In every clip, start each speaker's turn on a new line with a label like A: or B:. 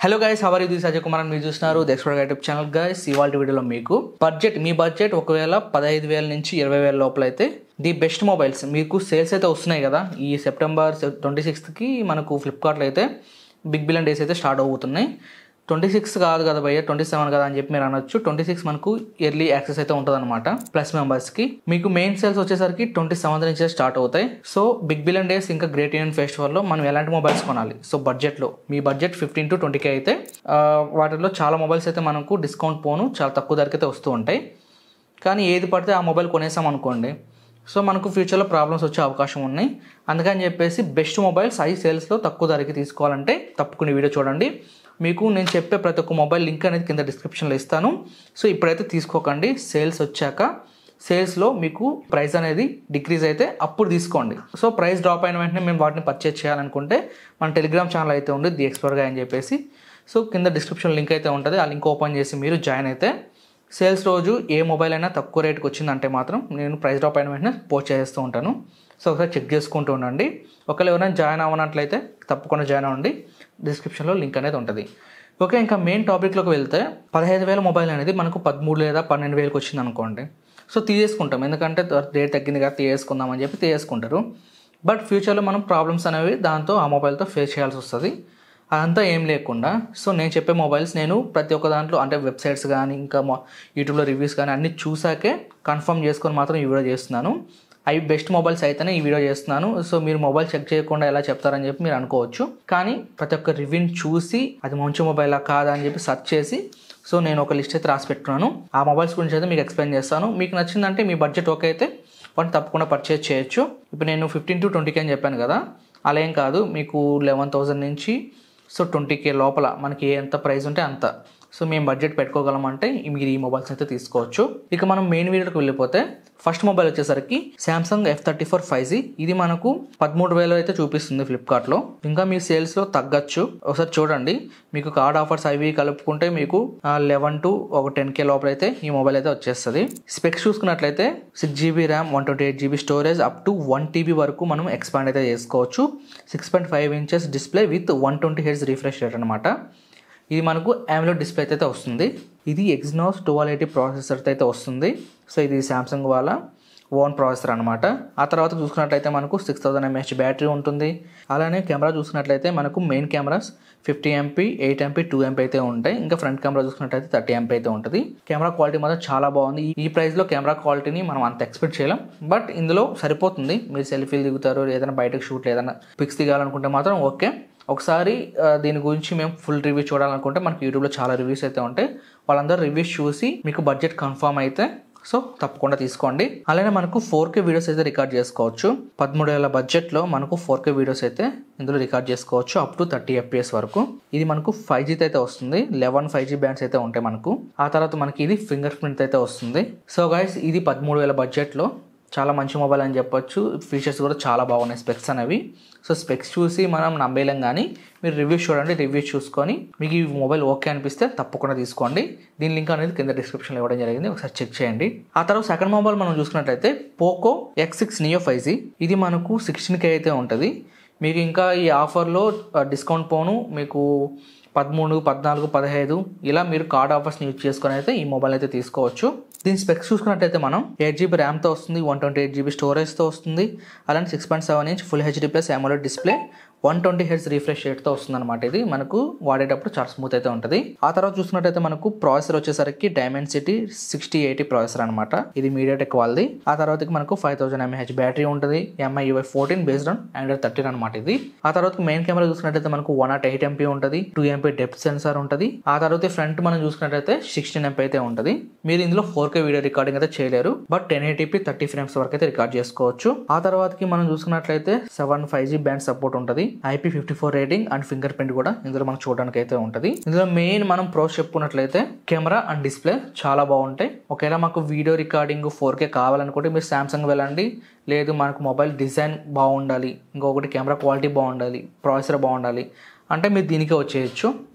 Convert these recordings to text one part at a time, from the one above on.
A: Hello guys, how are you? This Ajay Kumar అని మీరు చూస్తున్నారు the explorer YouTube channel. Guys, ఇవాళ వీడియోలో మీకు మీ బడ్జెట్ ఒకవేళ 15,000 నుంచి 20,000 లోపల అయితే ది బెస్ట్ మొబైల్స్ మీకు సేల్స్ అయితే వస్తున్నాయి కదా. ఈ సెప్టెంబర్ 26కి మనకు ఫ్లిప్కార్ట్లో అయితే బిగ్ బిలియన్ డేస్ అయితే స్టార్ట్ అవుతున్నాయి. 26 కాదు కదా భయ్య, 27 కదా అని చెప్పి మీరు అనొచ్చు. 26 మనకు ఎర్లీ యాక్సెస్ అయితే ఉంటుంది అనమాట ప్లస్ మెంబర్స్కి. మీకు మెయిన్ సేల్స్ వచ్చేసరికి 27 నుంచి స్టార్ట్ అవుతాయి. సో బిగ్ బిలియన్ డేస్ ఇంకా గ్రేట్ ఇండియన్ ఫెస్టివల్లో మనం ఎలాంటి మొబైల్స్ కొనాలి? సో బడ్జెట్లో మీ బడ్జెట్ 15 to 20K అయితే వాటిల్లో చాలా మొబైల్స్ అయితే మనకు డిస్కౌంట్ పోను చాలా తక్కువ ధరకి అయితే వస్తూ ఉంటాయి. కానీ ఏది పడితే ఆ మొబైల్ కొనేసాం అనుకోండి, సో మనకు ఫ్యూచర్లో ప్రాబ్లమ్స్ వచ్చే అవకాశం ఉన్నాయి. అందుకని చెప్పేసి బెస్ట్ మొబైల్స్ హై సేల్స్లో తక్కువ ధరకి తీసుకోవాలంటే తప్పకుండా వీడియో చూడండి. మీకు నేను చెప్పే ప్రతి ఒక్క మొబైల్ లింక్ అనేది కింద డిస్క్రిప్షన్లో ఇస్తాను. సో ఇప్పుడైతే తీసుకోకండి, సేల్స్ వచ్చాక సేల్స్లో మీకు ప్రైస్ అనేది డిక్రీజ్ అయితే అప్పుడు తీసుకోండి. సో ప్రైస్ డ్రాప్ అయిన వెంటనే మేము వాటిని పర్చేజ్ చేయాలనుకుంటే మన టెలిగ్రామ్ ఛానల్ అయితే ఉంది ది ఎక్స్‌ప్లోరర్ అని చెప్పేసి. సో కింద డిస్క్రిప్షన్ లింక్ అయితే ఉంటుంది, ఆ లింక్ ఓపెన్ చేసి మీరు జాయిన్ అయితే సేల్స్ రోజు ఏ మొబైల్ అయినా తక్కువ రేట్కి వచ్చిందంటే మాత్రం నేను ప్రైస్ డ్రాప్ అయిన వెంటనే పోస్ట్ చేస్తూ ఉంటాను. సో ఒకసారి చెక్ చేసుకుంటూ ఉండండి. ఒకవేళ ఎవరైనా జాయిన్ అవ్వనట్లయితే తప్పకుండా జాయిన్ అవ్వండి, డిస్క్రిప్షన్లో లింక్ అనేది ఉంటుంది. ఓకే, ఇంకా మెయిన్ టాపిక్లోకి వెళ్తే 15,000 మొబైల్ అనేది మనకు 13 లేదా 12,000కి వచ్చింది అనుకోండి. సో తీసేసుకుంటాం, ఎందుకంటే రేట్ తగ్గింది కదా తీసేసుకుందామని చెప్పి తీసేసుకుంటారు. బట్ ఫ్యూచర్లో మనం ప్రాబ్లమ్స్ అనేవి దాంతో ఆ మొబైల్తో ఫేస్ చేయాల్సి వస్తుంది. అదంతా ఏం లేకుండా సో నేను చెప్పే మొబైల్స్ నేను ప్రతి ఒక్క దాంట్లో అంటే వెబ్సైట్స్ కానీ ఇంకా యూట్యూబ్లో రివ్యూస్ కానీ అన్నీ చూసాకే కన్ఫర్మ్ చేసుకొని మాత్రం ఈ వీడియో చేస్తున్నాను. అవి బెస్ట్ మొబైల్స్ అయితేనే ఈ వీడియో చేస్తున్నాను. సో మీరు మొబైల్ చెక్ చేయకుండా ఎలా చెప్తారని చెప్పి మీరు అనుకోవచ్చు, కానీ ప్రతి ఒక్క రివ్యూని చూసి అది మంచి మొబైలా కాదా అని చెప్పి సెర్చ్ చేసి సో నేను ఒక లిస్ట్ అయితే రాసి పెట్టుకున్నాను. ఆ మొబైల్స్ గురించి అయితే మీకు ఎక్స్ప్లెయిన్ చేస్తాను. మీకు నచ్చిందంటే మీ బడ్జెట్ ఓకే అయితే వాటిని తప్పకుండా పర్చేజ్ చేయొచ్చు. ఇప్పుడు నేను 15 to 20K అని చెప్పాను కదా, అలా ఏం కాదు, మీకు 11,000 నుంచి సో 20K లోపల మనకి ఎంత ప్రైస్ ఉంటే అంత సో మేము బడ్జెట్ పెట్టుకోగలమంటే మీరు ఈ మొబైల్స్ అయితే తీసుకోవచ్చు. ఇక మనం మెయిన్ వీడియోకి వెళ్ళిపోతే ఫస్ట్ మొబైల్ వచ్చేసరికి సామ్సంగ్ F34 5G. ఇది మనకు 13,000 అయితే చూపిస్తుంది ఫ్లిప్కార్ట్లో. ఇంకా మీ సేల్స్లో తగ్గచ్చు, ఒకసారి చూడండి. మీకు కార్డ్ ఆఫర్స్ అవి కలుపుకుంటే మీకు 11 to 10K లోపల అయితే ఈ మొబైల్ అయితే వచ్చేస్తుంది. స్పెక్స్ చూసుకున్నట్లయితే 6GB RAM, 128GB storage, up to 1TB వరకు మనం ఎక్స్పాండ్ అయితే చేసుకోవచ్చు. 6.5 inches display with 120Hz refresh rate అనమాట. ఇది మనకు AMOLED డిస్ప్లే అయితే వస్తుంది. ఇది Exynos 1280 ప్రాసెసర్ అయితే వస్తుంది. సో ఇది సామ్సంగ్ వాళ్ళ ఓన్ ప్రాసెసర్ అనమాట. ఆ తర్వాత చూసుకున్నట్లయితే మనకు 6000 mAh బ్యాటరీ ఉంటుంది. అలానే కెమెరా చూసుకున్నట్లయితే మనకు main cameras 50MP, 8MP, 2MP అయితే ఉంటాయి. ఇంకా ఫ్రంట్ కెమెరా చూసుకున్నట్లయితే 30MP అయితే ఉంటుంది. కెమెరా క్వాలిటీ మాత్రం చాలా బాగుంది. ఈ ప్రైస్లో కెమెరా క్వాలిటీని మనం అంత ఎక్స్పెక్ట్ చేయలేం, బట్ ఇందులో సరిపోతుంది. మీరు సెల్ఫీలు దిగుతారు, ఏదైనా బయటకు షూట్ ఏదైనా పిక్స్ దిగాలనుకుంటే మాత్రం ఓకే. ఒకసారి దీని గురించి మేము ఫుల్ రివ్యూ చూడాలనుకుంటే మనకి యూట్యూబ్లో చాలా రివ్యూస్ అయితే ఉంటాయి. వాళ్ళందరూ రివ్యూస్ చూసి మీకు బడ్జెట్ కన్ఫర్మ్ అయితే సో తప్పకుండా తీసుకోండి. అలానే మనకు 4K వీడియోస్ అయితే రికార్డ్ చేసుకోవచ్చు. 13,000 బడ్జెట్లో మనకు 4K వీడియోస్ అయితే ఇందులో రికార్డ్ చేసుకోవచ్చు అప్ టు 30 FPS వరకు. ఇది మనకు 5G అయితే వస్తుంది. 11 5G బ్యాండ్స్ అయితే ఉంటాయి మనకు. ఆ తర్వాత మనకి ఇది ఫింగర్ ప్రింట్ అయితే వస్తుంది. సో గైస్, ఇది 13,000 బడ్జెట్లో చాలా మంచి మొబైల్ అని చెప్పొచ్చు. ఫీచర్స్ కూడా చాలా బాగున్నాయి స్పెక్స్ అనేవి. సో స్పెక్స్ చూసి మనం నమ్మేలేం, కానీ మీరు రివ్యూస్ చూడండి. రివ్యూస్ చూసుకొని మీకు ఈ మొబైల్ ఓకే అనిపిస్తే తప్పకుండా తీసుకోండి. దీని లింక్ అనేది కింద డిస్క్రిప్షన్లో ఇవ్వడం జరిగింది, ఒకసారి చెక్ చేయండి. ఆ తర్వాత సెకండ్ మొబైల్ మనం చూసుకున్నట్లయితే పోకో X6 Neo 5G. ఇది మనకు 16K అయితే ఉంటుంది. మీకు ఇంకా ఈ ఆఫర్లో డిస్కౌంట్ పోను మీకు 13, 14, 15 ఇలా మీరు కార్డ్ ఆఫర్స్ని యూజ్ చేసుకొని అయితే ఈ మొబైల్ అయితే తీసుకోవచ్చు. దీని స్పెక్స్ చూసుకున్నట్టయితే మనం 8GB ర్యామ్తో వస్తుంది, 128GB స్టోరేజ్తో వస్తుంది. అలానే 6.7 inch full HD plus AMOLED display, 120Hz refresh రేట్తో వస్తుంది అనమాట. ఇది మనకు వాడేటప్పుడు చాలా స్మూత్ అయితే ఉంటుంది. ఆ తర్వాత చూసుకున్నట్టయితే మనకు ప్రాసెసర్ వచ్చేసరికి Dimensity 6080 ప్రాసెసర్ అనమాట. ఇది MediaTek వాళ్ళది. ఆ తర్వాత మనకు 5000 mAh బ్యాటరీ ఉంటుంది. MI UI 14 based on Android 13 అనమాట ఇది. ఆ తర్వాత మెయిన్ కెమెరా చూసుకున్నట్టయితే మనకు 108MP ఉంటుంది, 2MP డెప్త్ సెన్సార్ ఉంటుంది. ఆ తర్వాత ఫ్రంట్ మనం చూసుకున్నట్టయితే 16MP అయితే ఉంటుంది. మీరు ఇందులో 4K వీడియో రికార్డింగ్ అయితే చేయలేరు, బట్ 1080p 30 frames వరకు అయితే రికార్డ్ చేసుకోవచ్చు. ఆ తర్వాతకి మనం చూసుకున్నట్లయితే 7 5G బ్యాండ్ సపోర్ట్ ఉంటుంది. IP54 rating and finger print కూడా ఇందులో మనకు చూడడానికి అయితే ఉంటుంది. ఇందులో మెయిన్ మనం ప్రోస్ చెప్పుకున్నట్లయితే కెమెరా అండ్ డిస్ప్లే చాలా బాగుంటాయి. ఒకవేళ మాకు వీడియో రికార్డింగ్ 4K కావాలనుకుంటే మీరు సామ్సంగ్ వెళ్ళండి. లేదు మనకు మొబైల్ డిజైన్ బాగుండాలి, ఇంకొకటి కెమెరా క్వాలిటీ బాగుండాలి, ప్రాసెసర్ బాగుండాలి అంటే మీరు దీనికే వచ్చేయచ్చు.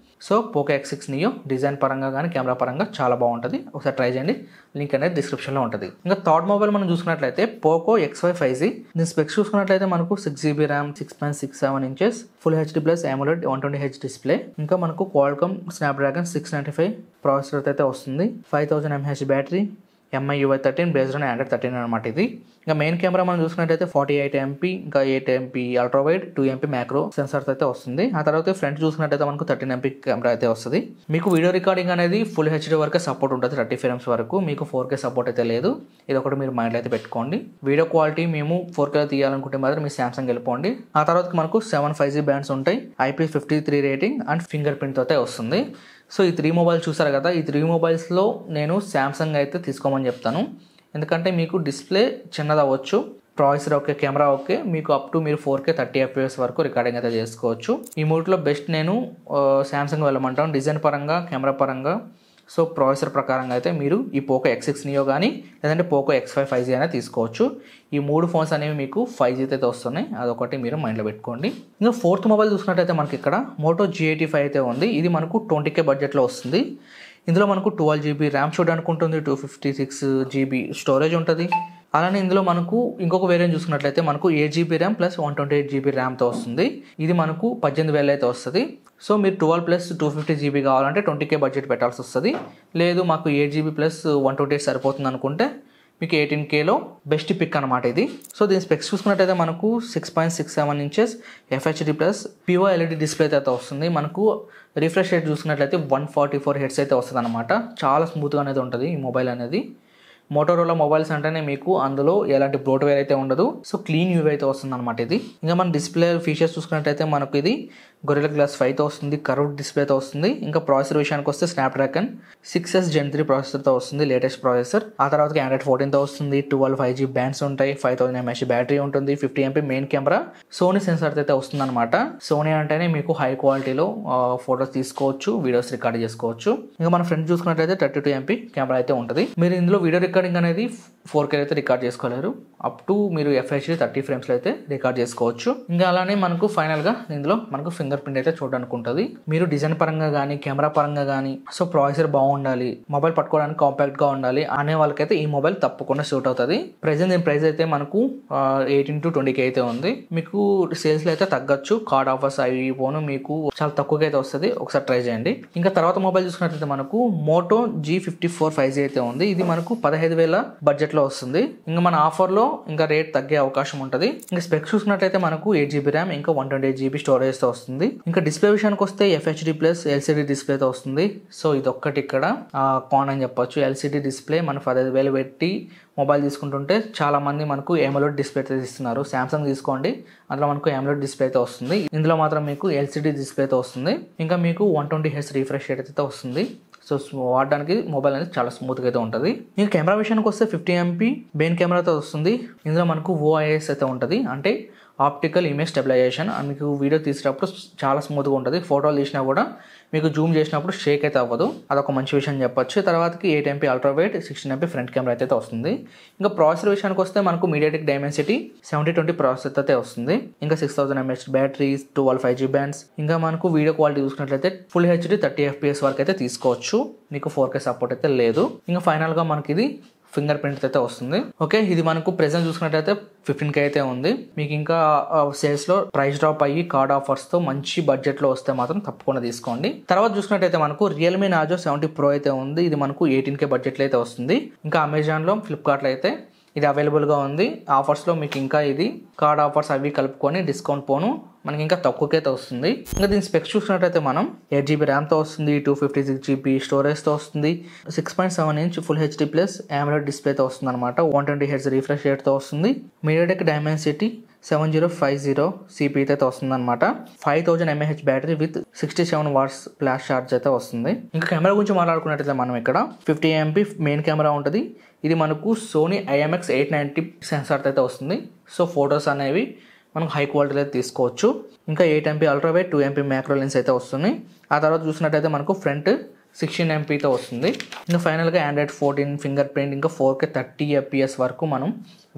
A: So Poco X6 neo design పరంగా కానీ కెమెరా పరంగా చాలా బాగుంటుంది, ఒకసారి ట్రై చేయండి. లింక్ అనేది డిస్క్రిప్షన్లో ఉంటుంది. ఇంకా థర్డ్ మొబైల్ మనం చూసుకున్నట్లయితే పోకో X5 5G. దీని స్పెక్స్ చూసుకున్నట్లయితే మనకు 6GB RAM, 6.67 inches, full HD plus AMOLED 120Hz display. ఇంకా మనకు క్వాల్కామ్ స్నాప్డ్రాగన్ 695 ప్రాసెసర్ అయితే వస్తుంది. 5000 mAh battery, MI UI 13 based on Android 13 అనమాట ఇది. ఇంకా మెయిన్ కెమెరా మనం చూసుకున్నట్టయితే 48 MP, ఇంకా 8 MP ultra wide, 2 MP macro sensors అయితే వస్తుంది. ఆ తర్వాత ఫ్రంట్ చూసుకున్నట్టయితే మనకు 13 MP కెమెరా అయితే వస్తుంది. మీకు వీడియో రికార్డింగ్ అనేది ఫుల్ హెచ్డి వరకు సపోర్ట్ ఉంటుంది, 30 frames వరకు. మీకు 4K సపోర్ట్ అయితే లేదు, ఇది ఒకటి మీరు మైండ్లో అయితే పెట్టుకోండి. వీడియో క్వాలిటీ మేము 4K తీయాలనుకుంటే మాత్రం మీ సామ్సంగ్ వెళ్ళిపోండి. ఆ తర్వాత మనకు 7 5G బ్యాండ్స్ ఉంటాయి, IP53 rating and finger print అయితే వస్తుంది. సో ఈ 3 మొబైల్స్ చూసారు కదా, ఈ 3 మొబైల్స్లో నేను సామ్సంగ్ అయితే తీసుకోమని చెప్తాను. ఎందుకంటే మీకు డిస్ప్లే చిన్నది అవ్వచ్చు, ప్రాసెసర్ ఓకే, కెమెరా ఓకే, మీకు అప్ టు మీరు 4K 30 FPS వరకు రికార్డింగ్ అయితే చేసుకోవచ్చు. ఈ మూడిలో బెస్ట్ నేను సామ్సంగ్ వెళ్ళమంటాను, డిజైన్ పరంగా, కెమెరా పరంగా. సో ప్రాసెసర్ ప్రకారంగా అయితే మీరు ఈ పోకో X6 నియో కానీ లేదంటే పోకో X5 5G అయినా తీసుకోవచ్చు. ఈ 3 ఫోన్స్ అనేవి మీకు 5G అయితే వస్తున్నాయి, అదొకటి మీరు మైండ్లో పెట్టుకోండి. ఇంకా ఫోర్త్ మొబైల్ చూసుకున్నట్టయితే మనకి ఇక్కడ మోటో G85 అయితే ఉంది. ఇది మనకు 20K బడ్జెట్లో వస్తుంది. ఇందులో మనకు 12GB ర్యామ్ చూడడానికి ఉంటుంది, 256GB స్టోరేజ్ ఉంటుంది. అలానే ఇందులో మనకు ఇంకొక వేరియంట్ చూసుకున్నట్లయితే మనకు 8GB ర్యామ్ ప్లస్ 128GB ర్యామ్తో వస్తుంది. ఇది మనకు 18,000 అయితే వస్తుంది. సో మీరు 12 ప్లస్ 250GB కావాలంటే 20K బడ్జెట్ పెట్టాల్సి వస్తుంది. లేదు మాకు 8GB ప్లస్ 128 సరిపోతుంది అనుకుంటే మీకు 18Kలో బెస్ట్ పిక్ అనమాట ఇది. సో దీని స్పెక్స్ చూసుకున్నట్టయితే మనకు 6.67 inches FHD plus POLED display అయితే వస్తుంది. మనకు రిఫ్రెష్ రేట్ చూసుకున్నట్లయితే 144 Hz అయితే వస్తుంది అనమాట. చాలా స్మూత్గా అనేది ఉంటుంది ఈ మొబైల్ అనేది. మోటోరోలా మొబైల్స్ అంటేనే మీకు అందులో ఎలాంటి బ్రోట్వేర్ అయితే ఉండదు. సో క్లీన్ యూవీ అయితే వస్తుంది అనమాట ఇది. ఇంకా మన డిస్ప్లే ఫీచర్స్ చూసుకున్నట్టయితే మనకు ఇది గొరిల్లా గ్లాస్ 5తో వస్తుంది, కర్వ్డ్ డిస్ప్లేతో వస్తుంది. ఇంకా ప్రాసెసర్ విషయానికి వస్తే స్నాప్డ్రాగన్ 6S Gen 3 ప్రాసెసర్తో వస్తుంది, లేటెస్ట్ ప్రాసెసర్. ఆ తర్వాత Android 14తో వస్తుంది, 12 5G బ్యాండ్స్ ఉంటాయి, 5000 mAh బ్యాటరీ ఉంటుంది, 50 MP main camera, Sony sensor అయితే వస్తుంది అనమాట. సోనీ అంటేనే మీకు హై క్వాలిటీలో ఫొటోస్ తీసుకోవచ్చు, వీడియోస్ రికార్డ్ చేసుకోవచ్చు. ఇంకా మన ఫ్రంట్ చూసుకున్నట్లయితే 32 MP కెమెరా అయితే ఉంటుంది. మీరు ఇందులో వీడియో రికార్డింగ్ అనేది 4K అయితే రికార్డ్ చేసుకోలేరు, అప్ టు మీరు FHD 30 frames అయితే రికార్డ్ చేసుకోవచ్చు. ఇంకా అలానే మనకు ఫైనల్గా ఇందులో మనకు ఫింగర్ ప్రింట్ అయితే చూడడానికి ఉంటుంది. మీరు డిజైన్ పరంగా కానీ కెమెరా పరంగా కానీ సో ప్రాసెసర్ బాగుండాలి, మొబైల్ పట్టుకోవడానికి కాంపాక్ట్గా ఉండాలి అనే వాళ్ళకైతే ఈ మొబైల్ తప్పకుండా సూట్ అవుతుంది. ప్రెజెంట్ దీని ప్రైస్ అయితే మనకు 18 to 20K అయితే ఉంది. మీకు సేల్స్లో అయితే తగ్గచ్చు, కార్డ్ ఆఫర్స్ అవి పోను మీకు చాలా తక్కువగా అయితే వస్తుంది, ఒకసారి ట్రై చేయండి. ఇంకా తర్వాత మొబైల్ చూసుకున్నట్లయితే మనకు మోటో G54 5G అయితే ఉంది. ఇది మనకు 15,000 బడ్జెట్లో వస్తుంది. ఇంకా మన ఆఫర్లో ఇంకా రేట్ తగ్గే అవకాశం ఉంటుంది. ఇంకా స్పెక్స్ చూసుకున్నట్లయితే మనకు 8GB ర్యామ్ ఇంకా 128GB స్టోరేజ్తో వస్తుంది. ఇంకా డిస్ప్లే విషయానికి వస్తే FHD ప్లస్ LCD డిస్ప్లేతో వస్తుంది. సో ఇది ఒక్కటి ఇక్కడ కాన్ అని చెప్పొచ్చు. LCD డిస్ప్లే మన 15,000 పెట్టి మొబైల్ తీసుకుంటుంటే చాలా మంది మనకు AMOLED డిస్ప్లే అయితే ఇస్తున్నారు. సామ్సంగ్ తీసుకోండి, అందులో మనకు AMOLED డిస్ప్లే అయితే వస్తుంది. ఇందులో మాత్రం మీకు LCD డిస్ప్లేతో వస్తుంది. ఇంకా మీకు 120Hz రిఫ్రెష్ రేట్ అయితే వస్తుంది. సో వాడడానికి మొబైల్ అనేది చాలా స్మూత్గా అయితే ఉంటుంది. ఇంకా కెమెరా విషయానికి వస్తే 50 MP మెయిన్ కెమెరాతో వస్తుంది. ఇందులో మనకు OIS అయితే ఉంటుంది, అంటే ఆప్టికల్ ఇమేజ్ స్టెబిలైజేషన్. మీకు వీడియో తీసేటప్పుడు చాలా స్మూత్గా ఉంటుంది, ఫోటోలు తీసినా కూడా మీకు జూమ్ చేసినప్పుడు షేక్ అయితే అవ్వదు, అదొక మంచి విషయం చెప్పొచ్చు. తర్వాతకి 8 MP ultra wide, 16 MP front camera అయితే వస్తుంది. ఇంకా ప్రాసెసర్ విషయానికి వస్తే మనకు MediaTek Dimensity 7020 ప్రాసెసర్ అయితే వస్తుంది. ఇంకా 6000 mAh బ్యాటరీ, 12 5G బ్యాండ్స్. ఇంకా మనకు వీడియో క్వాలిటీ చూసుకున్నట్లయితే ఫుల్ హెచ్డి 30 FPS వరకు అయితే తీసుకోవచ్చు, మీకు 4K సపోర్ట్ అయితే లేదు. ఇంకా ఫైనల్గా మనకి ఇది ఫింగర్ ప్రింట్ అయితే వస్తుంది. ఓకే, ఇది మనకు ప్రెజెంట్ చూసుకున్నట్టయితే 15K అయితే ఉంది. మీకు ఇంకా సేల్స్లో ప్రైస్ డ్రాప్ అయ్యి కార్డ్ ఆఫర్స్తో మంచి బడ్జెట్లో వస్తే మాత్రం తప్పకుండా తీసుకోండి. తర్వాత చూసుకున్నట్టయితే మనకు Realme Narzo 70 Pro అయితే ఉంది. ఇది మనకు 18K బడ్జెట్లో అయితే వస్తుంది. ఇంకా అమెజాన్లో, ఫ్లిప్కార్ట్లో అయితే ఇది అవైలబుల్గా ఉంది. ఆఫర్స్లో మీకు ఇంకా ఇది కార్డ్ ఆఫర్స్ అవి కలుపుకొని డిస్కౌంట్ పోను మనకి ఇంకా తక్కువకైతే వస్తుంది. ఇంకా దీని స్పెక్స్ చూసినట్టయితే మనం 8GB ర్యామ్తో వస్తుంది, 256GB స్టోరేజ్తో వస్తుంది, 6.7 inch full HD plus AMOLED డిస్ప్లేతో వస్తుంది అనమాట, 120Hz రిఫ్రెష్ రేట్తో వస్తుంది. MediaTek Dimensity 7050 CPU అయితే వస్తుంది అనమాట. 5000 mAh battery with 67 watts flash charge అయితే వస్తుంది. ఇంకా కెమెరా గురించి మాట్లాడుకున్నట్టయితే మనం ఇక్కడ 50 MP మెయిన్ కెమెరా ఉంటుంది. ఇది మనకు సోనీ IMX 890 సెన్సార్ అయితే వస్తుంది. సో ఫొటోస్ అనేవి మనం హై క్వాలిటీలో అయితే తీసుకోవచ్చు. ఇంకా 8 MP ultra wide, 2 MP macro lens అయితే వస్తుంది. ఆ తర్వాత చూసినట్టయితే మనకు ఫ్రంట్ 16 MBతో వస్తుంది. ఇంకా ఫైనల్గా ఆండ్రాయిడ్ 14 ఫింగర్ ప్రింట్, ఇంకా 4K 30 FPS వరకు మనం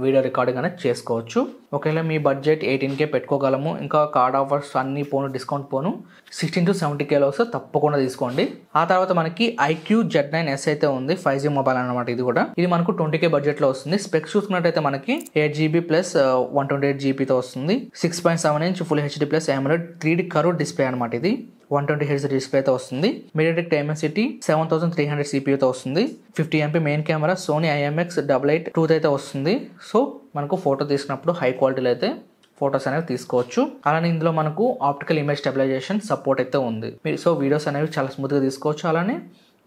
A: వీడియో రికార్డింగ్ అనేది చేసుకోవచ్చు. ఒకవేళ మీ బడ్జెట్ 18K పెట్టుకోగలము, ఇంకా కార్డ్ ఆఫర్స్ అన్నీ పోను, డిస్కౌంట్ పోను 16 to 70Kలో వస్తే తప్పకుండా తీసుకోండి. ఆ తర్వాత మనకి IQ Z9S అయితే ఉంది, 5G మొబైల్ అనమాట. ఇది మనకు 20K బడ్జెట్లో వస్తుంది. స్పెక్స్ చూసుకున్నట్టయితే మనకి 8GB ప్లస్ 128GBతో వస్తుంది. 6.7 inch full HD plus AMOLED 3D curve display అనమాట. ఇది 120Hz డిస్ప్లేతో వస్తుంది. MediaTek Dimensity 7300 CPUతో వస్తుంది. 50 MP main camera, Sony IMX88 టూత్ అయితే వస్తుంది. సో మనకు ఫోటో తీసినప్పుడు హై క్వాలిటీలో అయితే ఫొటోస్ అనేవి తీసుకోవచ్చు. అలానే ఇందులో మనకు ఆప్టికల్ ఇమేజ్ స్టెబిలైజేషన్ సపోర్ట్ అయితే ఉంది. సో వీడియోస్ అనేవి చాలా స్మూత్గా తీసుకోవచ్చు. అలానే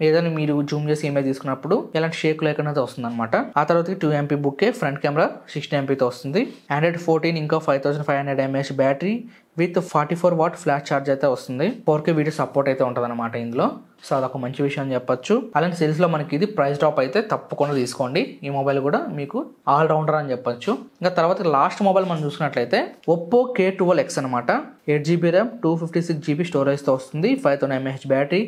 A: ఏదైనా మీరు జూమ్ చేసి ఇమేజ్ తీసుకున్నప్పుడు ఎలాంటి షేక్ లేకుండా వస్తుంది అనమాట. ఆ తర్వాత 2 MP బుక్కే, ఫ్రంట్ కెమెరా 16 MPతో వస్తుంది. ఆండ్రాయిడ్ 14 ఇంకా 5500 mAh battery with 44 what flash charge అయితే వస్తుంది. 4K వీడియో సపోర్ట్ అయితే ఉంటుంది అనమాట ఇందులో. సో అదొక మంచి విషయం అని చెప్పొచ్చు. అలాంటి సేల్స్లో మనకి ఇది ప్రైస్ డ్రాప్ అయితే తప్పకుండా తీసుకోండి. ఈ మొబైల్ కూడా మీకు ఆల్ రౌండర్ అని చెప్పొచ్చు. ఇంకా తర్వాత లాస్ట్ మొబైల్ మనం చూసుకున్నట్లయితే ఒప్పో K12X అనమాట. 8GB RAM 256GB స్టోరేజ్తో వస్తుంది. 5000 mAh బ్యాటరీ,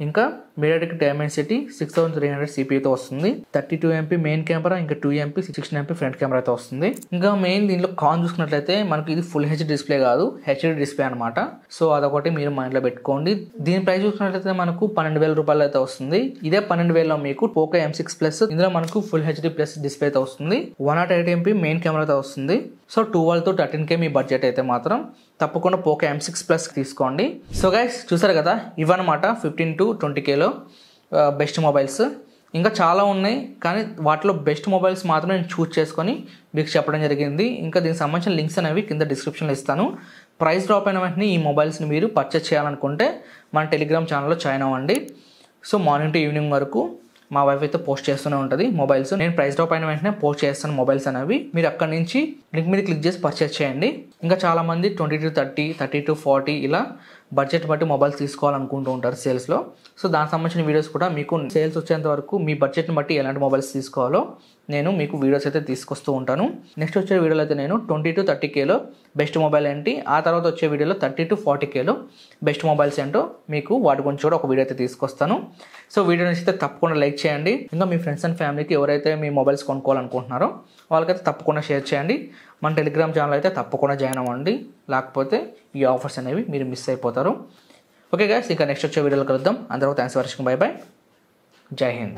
A: ఇంకా MediaTek Dimensity 6300 CPUతో వస్తుంది. 32 MP మెయిన్ కెమెరా, ఇంకా 2 MP 16 MP ఫ్రంట్ కెమెరాతో వస్తుంది. ఇంకా మెయిన్ దీనిలో కాన్ చూసుకున్నట్లయితే మనకి ఇది ఫుల్ HD డిస్ప్లే కాదు, HD డిస్ప్లే అనమాట. సో అదొకటి మీరు మైండ్లో పెట్టుకోండి. దీని ప్రైస్ చూసుకున్నట్లయితే మనకు 12,000 రూపాయలు అయితే వస్తుంది. ఇదే 12,000లో మీకు Poco M6 Plus, ఇందులో మనకు ఫుల్ HD ప్లస్ డిస్ప్లేతో వస్తుంది. 108 MP మెయిన్ కెమెరాతో వస్తుంది. So 12 to 13K me budget అయితే మాత్రం తప్పకుండా Poco M6 Plus తీసుకోండి. సో గైస్ చూసారు కదా, ఇవన్నమాట 15 to 20Kలో బెస్ట్ మొబైల్స్. ఇంకా చాలా ఉన్నాయి, కానీ వాటిలో బెస్ట్ మొబైల్స్ మాత్రం నేను చూస్ చేసుకొని మీకు చెప్పడం జరిగింది. ఇంకా దీనికి సంబంధించిన లింక్స్ అనేవి కింద డిస్క్రిప్షన్లో ఇస్తాను. ప్రైస్ డ్రాప్ అయిన వెంటనే ఈ మొబైల్స్ని మీరు పర్చేస్ చేయాలనుకుంటే మన టెలిగ్రామ్ ఛానల్లో జాయిన్ అవ్వండి. సో మార్నింగ్ టు ఈవినింగ్ వరకు మా వైఫ్ అయితే పోస్ట్ చేస్తూనే ఉంటుంది మొబైల్స్. నేను ప్రైస్ డ్రాప్ అయిన వెంటనే పోస్ట్ చేస్తాను మొబైల్స్ అనేవి. మీరు అక్కడి నుంచి లింక్ మీద క్లిక్ చేసి పర్చేస్ చేయండి. ఇంకా చాలామంది 20 to 30, 30 to 40 ఇలా బడ్జెట్ బట్టి మొబైల్స్ తీసుకోవాలనుకుంటూ ఉంటారు సేల్స్లో. సో దానికి సంబంధించిన వీడియోస్ కూడా మీకు సేల్స్ వచ్చేంత వరకు మీ బడ్జెట్ని బట్టి ఎలాంటి మొబైల్స్ తీసుకోవాలో నేను మీకు వీడియోస్ అయితే తీసుకొస్తూ ఉంటాను. నెక్స్ట్ వచ్చే వీడియోలో అయితే నేను 20 to 30Kలో బెస్ట్ మొబైల్ ఏంటి, ఆ తర్వాత వచ్చే వీడియోలో 30 to 40Kలో బెస్ట్ మొబైల్స్ ఏంటో మీకు వాటి గురించి కూడా ఒక వీడియో అయితే తీసుకొస్తాను. సో వీడియో నచ్చితే తప్పకుండా లైక్ చేయండి. ఇంకా మీ ఫ్రెండ్స్ అండ్ ఫ్యామిలీకి ఎవరైతే మీ మొబైల్స్ కొనుక్కోవాలనుకుంటున్నారో వాళ్ళకైతే తప్పకుండా షేర్ చేయండి. మన టెలిగ్రామ్ ఛానల్ అయితే తప్పకుండా జాయిన్ అవ్వండి, లేకపోతే ఈ ఆఫర్స్ అనేవి మీరు మిస్ అయిపోతారు. ఓకే గైస్, ఇంకా నెక్స్ట్ వచ్చే వీడియోలో కలుద్దాం. అందరూ thanks for watching. By by, జై హింద్.